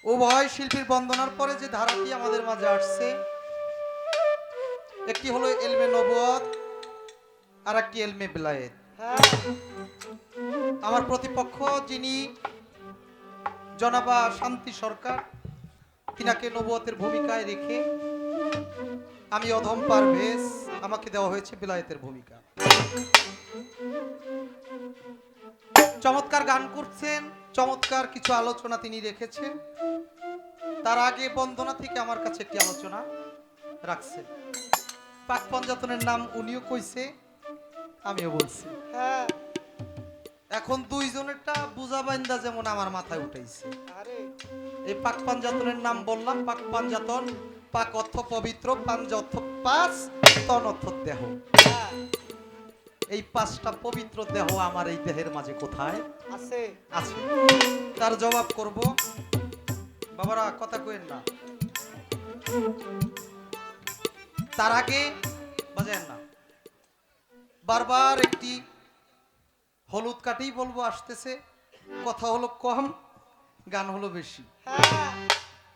উভয় শিল্পীর বন্দনার পরে যে ধারাটি আমাদের মাঝে আসছে, একটি হলো এলমে নবুয়ত আর একটি এলমে বেলায়েত। আমার প্রতিপক্ষ যিনি জনাবা শান্তি সরকার, তিনাকে নবুয়তের ভূমিকায় রেখে আমি অধম পারভেজ, আমাকে দেওয়া হয়েছে বেলায়েতের ভূমিকা। চমৎকার গান করছেন, চমৎকার কিছু আলোচনা তিনি রেখেছেন। তার আগে বন্দনা থেকে আমার কাছে একটি আলোচনা রাখছেন। পাক পঞ্জাতনের নাম উনিও কইছে, আমিও বলছি। এখন দুইজনেরটা বুঝা বাইন্দা যেমন আমার মাথায় উঠাইছে। এই পাক পাঞ্জাতনের নাম বললাম। পাক পাঞ্জাতন, পাক অর্থ পবিত্র, পাঞ্জা অর্থ পাঁচ, তন অর্থ দেহ। এই পাঁচটা পবিত্র দেহ আমার এই দেহের মাঝে কোথায় আছে? আছে। তার জবাব করব। বাবারা কথা কইেন না, তার আগে বাজেন না। বারবার একটি হলুদ কাটেই বলবো, আসতেছে। কথা হলো কম, গান হলো বেশি।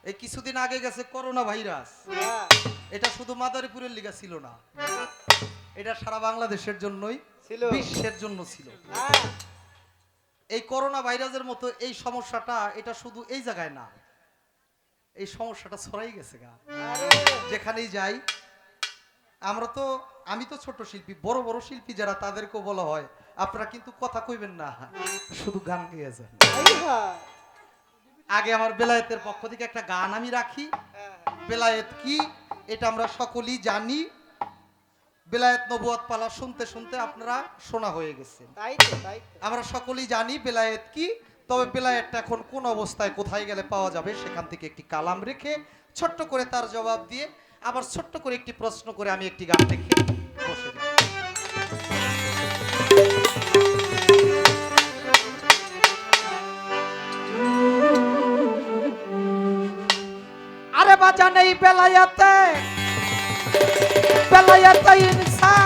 এই কিছুদিন আগে গেছে করোনা ভাইরাস। এটা শুধু মাদারীপুরের লিগা ছিল না, এটা সারা বাংলাদেশের জন্যই ছিল, বিশ্বের জন্য ছিল। এই করোনা ভাইরাসের মতো এই সমস্যাটা এটা শুধু এই জায়গায় না, এই সমস্যাটা ছড়াই গেছে গা যেখানেই যাই। আমি তো ছোট শিল্পী, বড় বড় শিল্পী যারা তাদেরকেও বলা হয় আপনারা কিন্তু কথা কইবেন না, শুধু গান গেয়ে যান। আগে আমার বেলায়েতের পক্ষ থেকে একটা গান আমি রাখি। বেলায়েত কি এটা আমরা সকলেই জানি। বেলায়েত নবুয়ত পালা শুনতে শুনতে আপনারা শোনা হয়ে গেছে, আমরা সকলেই জানি বেলায়েত কি। তবে বেলায়েতটা এখন কোন অবস্থায় কোথায় গেলে পাওয়া যাবে সেখান থেকে একটি কালাম রেখে ছোট্ট করে তার জবাব দিয়ে আবার ছোট্ট করে একটি প্রশ্ন করে আমি একটি গান রেখে বসে যাই। আরে বাজা নেই বেলায়েতে, বেলায়েতে ইনসান।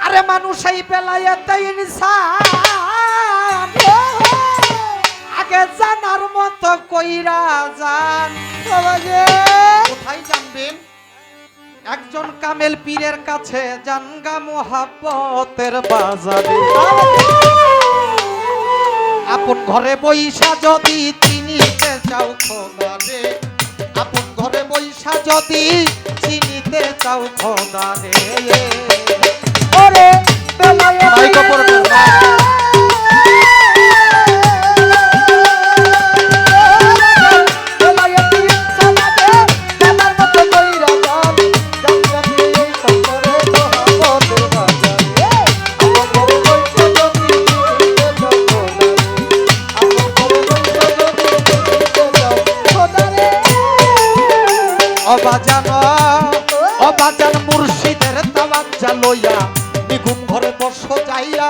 আরে মানুষ এই বেলায়েতে ইনসান, আগে জানার মতো কইরা যান। কোথায় জানবেন? একজন কামেল পীরের কাছে জানগা মোহাব্বতের বাজারে। আপন ঘরে বৈশা যদি চিনিতে চাও খোদারে, আপন ঘরে বৈশা যদি চিনিতে চাও খোদারে। ওরে বেলায়েত অবাজান মুর্শিদের তাওয়াজ্জা লইয়া নিগুম ঘরে বর্ষ যাইয়া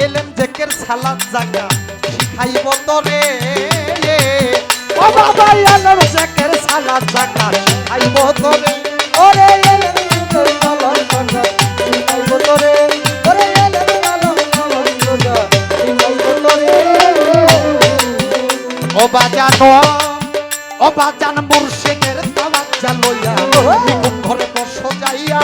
এলেম জেকের সালাত জাগা শিখাইব তোরে। ও বাবা এলেম জেকের সালাত জাগা শিখাইব তোরে। ওরে এলেম জেকের সালাত জাগা শিখাইব তোরে। ওরে এলেম সালাত জাগা শিখাইব তোরে। অবাজান মুর্শিদের তাওয়াজ্জা লইয়া নিগুম ঘরে বর্ষ যাইয়া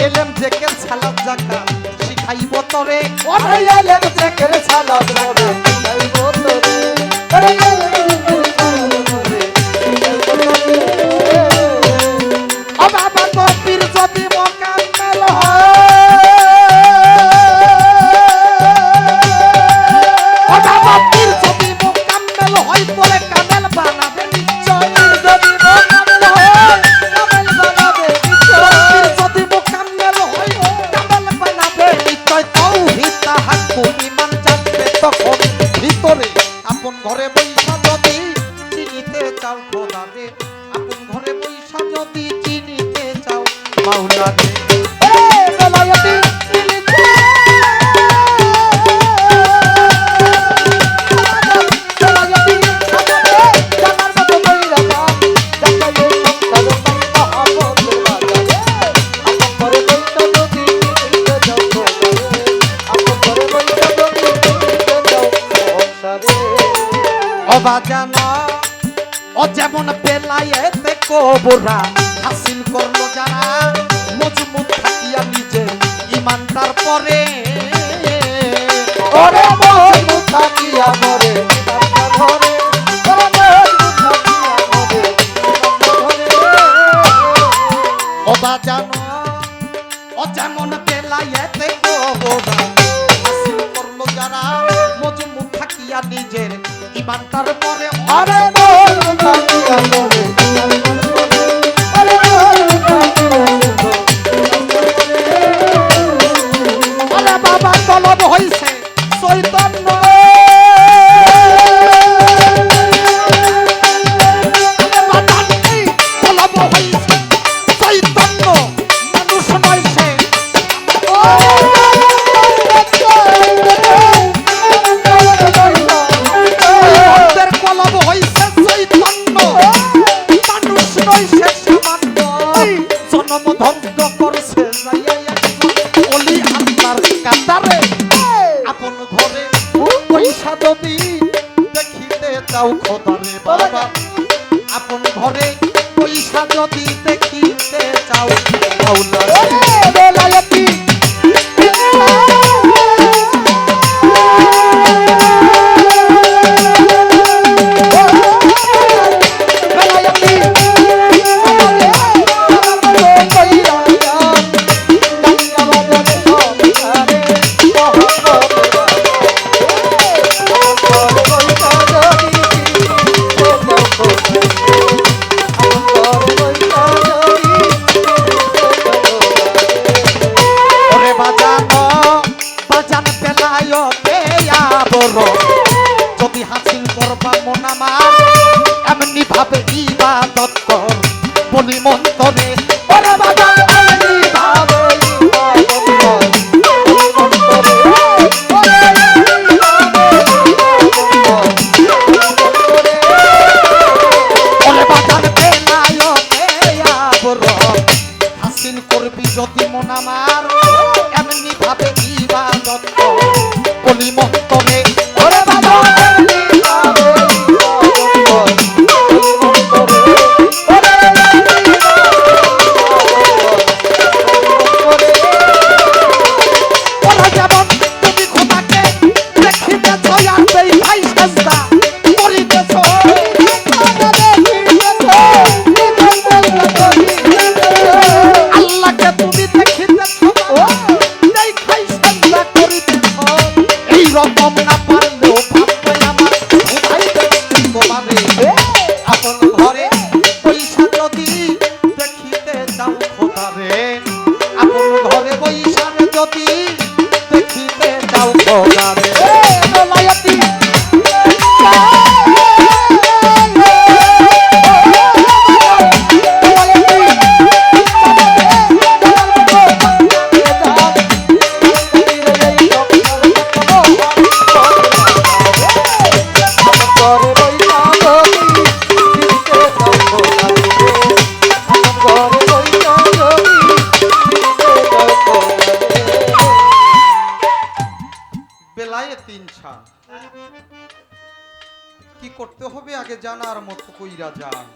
এলেম জেকের সালাত জাগা শিখাইব তোরে। ওরে এলেম জেকের সালাত জাগা শিখাইব তোরে। ওরে এলেম জেকের সালাত জাগা শিখাইব তোরে। ও বাবা তোর পীর যদি মোকাম্মেল হয়, ও বাবা পীর যদি মোকাম্মেল হয় বলে কামেল বানাবে নিশ্চয়। যদি মোকাম্মেল হয় কামেল বানাবে নিশ্চয়। পীর যদি মোকাম্মেল হয় কামেল বানাবে নিশ্চয়। তাওহীদ তাহাক্কুক ঈমান জানবে তখন ভিতরে। আপন ঘরে বৈশা যদি চিনিতে চাও খোদারে, আপন ঘরে বৈশা যদি চিনিতে চাও মাওলারে। বেলায়েতি কবরা হাসিল করলো যারা মজবুত থাকিয়া নিজে ইমানদার পরে ওরে মজবুত থাকিয়া মরে ধরে ওরে মজবুত থাকিয়া মরে ওবা জানো ও যেমন বেলায়েতে কবরা হাসিল করলো যারা মজবুত থাকিয়া নিজের ইমানদার পরে ওরে মজবুত থাকিয়া মরে ওরে মজবুত ওরে বাবা তলব হইছে চৈতন্য তলব হইছে চৈতন্য মানুষ নয় সে ভক্তের কলব হইছে চৈতন্য মানুষ নয় সে সামান্য জন্ম ধ্বংস করছে অলি আল্লাহর কাতারে আপন ঘরে পয়সা যদি দেখিতে চাও খোদারে বাবা আপন ঘরে পয়সা যদি দেখিতে চাও মাওলারে বেলায়েতি ওরে বাজানো বাজান বেলায়তে আবর যদি হাসিল করবা মন আমার এমনি ভাবে ইবাদত কর বলি মন্তরে ওরে বাজান এমনি ভাবে ইবাদত কর বলি মন্তরে ওরে বাজান বেলায়তে আবর হাসিল করবি যদি মন আমার এমনি ভাবে ইবাদত কর বলি মন্তরে ওরে বাবা এমনি ভাবে ইবাদত কর বলি মন্তরে ওরা যেমন তুমি খোদাকে দেখিতেছ আর দেই ভাই সাজদা করিতেছ আল্লাহকে তুমি দেখিতেছ দেখাই সাজদা করিতেছ এই রকম না পারলেও ভাবতে আমার খোদাই দেখছি তোমারে আপন ঘরে পয়সা যদি দেখিতে যাও খোদারে আপন ঘরে পয়সা যদি দেখিতে যাও খোদারে বেলায়েতি বেলায়েত ইনসান কি করতে হবে আগে জানার মতো কইরা যান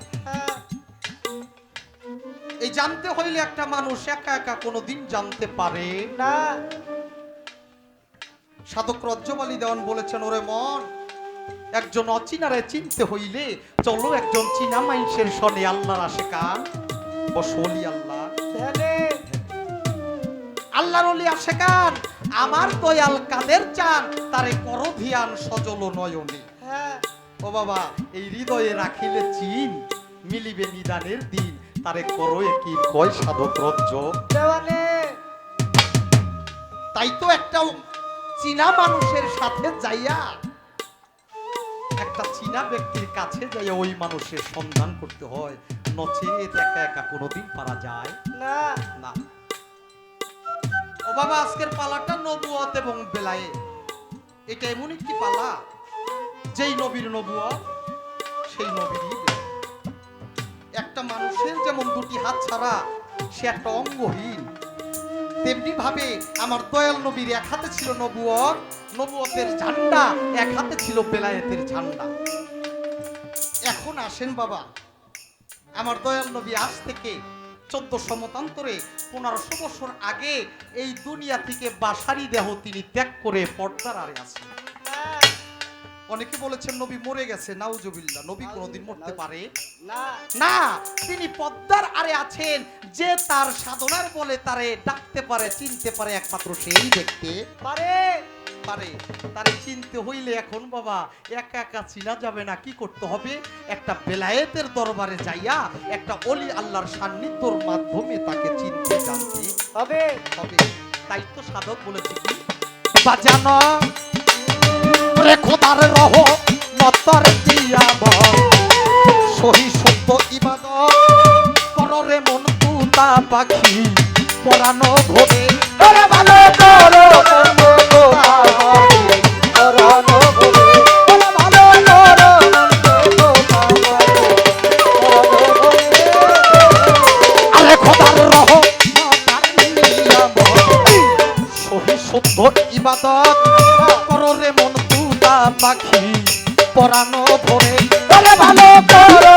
এই জানতে হইলে একটা মানুষ একা একা কোনোদিন জানতে পারে না সাধক রজ্জব আলী দেওয়ান বলেছেন ওরে মন একজন অচিনারে চিনতে হইলে চলো একজন চীনা মাইনসের সনে আল্লাহর আশেকান বসলি আল্লাহ আল্লাহর ওলি আশেকান আমার দয়াল কাদের চান তারে করো ধ্যান সজল নয়নে ও বাবা এই হৃদয়ে রাখিলে চিন মিলিবে নিদানের দিন তারে করো কি কয় সাধক রজ্জব তাই তো একটা চীনা মানুষের সাথে যাইয়া একটা চীনা ব্যক্তির কাছে যাইয়া ওই মানুষের সন্ধান করতে হয় নচেত একা একা কোনোদিন পারা যায় না না ও বাবা আজকের পালাটা নবুয়ত এবং বেলায়ে এটা এমন একটি পালা যেই নবীর নবুয়ত সেই নবীরই বেলায়েত। একটা মানুষের যেমন দুটি হাত ছাড়া সে একটা অঙ্গহীন তেমনি ভাবে আমার দয়াল নবীর এক হাতে ছিল নবুয়ত নবুয়তের ঝান্ডা এক হাতে ছিল বেলায়েতের ঝান্ডা এখন আসেন বাবা আমার দয়াল নবী আজ থেকে 1400 মতান্তরে 1500 বছর আগে এই দুনিয়া থেকে বাসারি দেহ তিনি ত্যাগ করে পর্দার আড়ে আছেন। অনেকে বলেছেন নবী মরে গেছে, নাউজুবিল্লাহ, নবী কোনোদিন মরতে পারে না। তিনি পদ্মার আড়ে আছেন। যে তার সাধনার বলে তারে ডাকতে পারে, চিনতে পারে, একমাত্র সেই দেখতে পারে। তারে চিনতে হইলে এখন বাবা একা একা চিনা যাবে না। কি করতে হবে? একটা বেলায়েতের দরবারে যাইয়া একটা ওলি আল্লাহর সান্নিধ্যর মাধ্যমে তাকে চিনতে জানতে হবে। তাই তো সাধক বলেছে কি বাজানো রে খোদার রহ নতর দিয়া বল সহি সত্য ইবাদত পররে মন তুতা পাখি পরানো ভরে ওরে ভালো করো বন্ধু তোমারে পরানো ভরে ওরে ভালো করো বন্ধু তোমারে পরানো ভরে আরে খোদার রহ নতর দিয়া বল সহি সত্য ইবাদত পররে মন তুতা পাখি পরানো ভরে ওরে ভালো করো